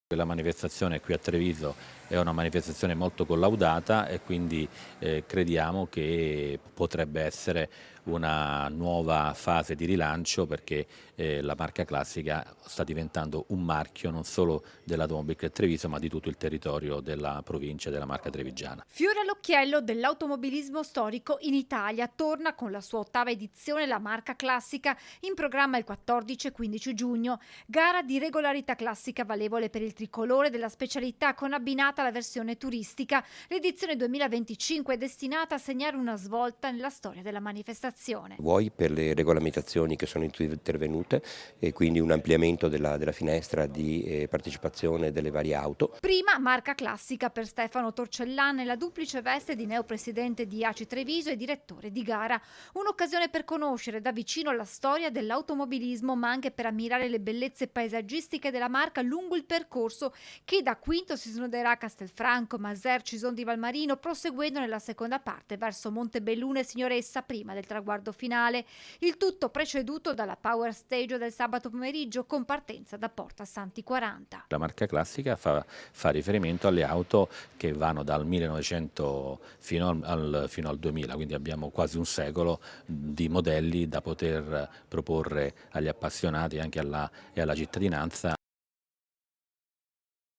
La manifestazione qui a Treviso è una manifestazione molto collaudata e quindi crediamo che potrebbe essere una nuova fase di rilancio perché la marca classica sta diventando un marchio non solo dell'Automobile Club Treviso ma di tutto il territorio della provincia e della Marca Trevigiana. Fiore all'occhiello dell'automobilismo storico in Italia. Torna con la sua ottava edizione la marca classica, in programma il 14 e 15 giugno. Gara di regolarità classica valevole per il tricolore della specialità con abbinata la versione turistica. L'edizione 2025 è destinata a segnare una svolta nella storia della manifestazione. Vuoi per le regolamentazioni che sono intervenute e quindi un ampliamento della finestra di partecipazione delle varie auto. Prima marca classica per Stefano Torcellan nella duplice veste di neopresidente di ACI Treviso e direttore di gara. Un'occasione per conoscere da vicino la storia dell'automobilismo, ma anche per ammirare le bellezze paesaggistiche della marca lungo il percorso che da Quinto si snoderà a Castelfranco, Maser, Cison di Valmarino, proseguendo nella seconda parte verso Montebelluna e Signoressa prima del traguardo finale. Il tutto preceduto dalla Power Stage del sabato pomeriggio con partenza da Porta Santi 40. La marca classica fa riferimento alle auto che vanno dal 1900 fino al 2000, quindi abbiamo quasi un secolo di modelli da poter proporre agli appassionati e anche e alla cittadinanza.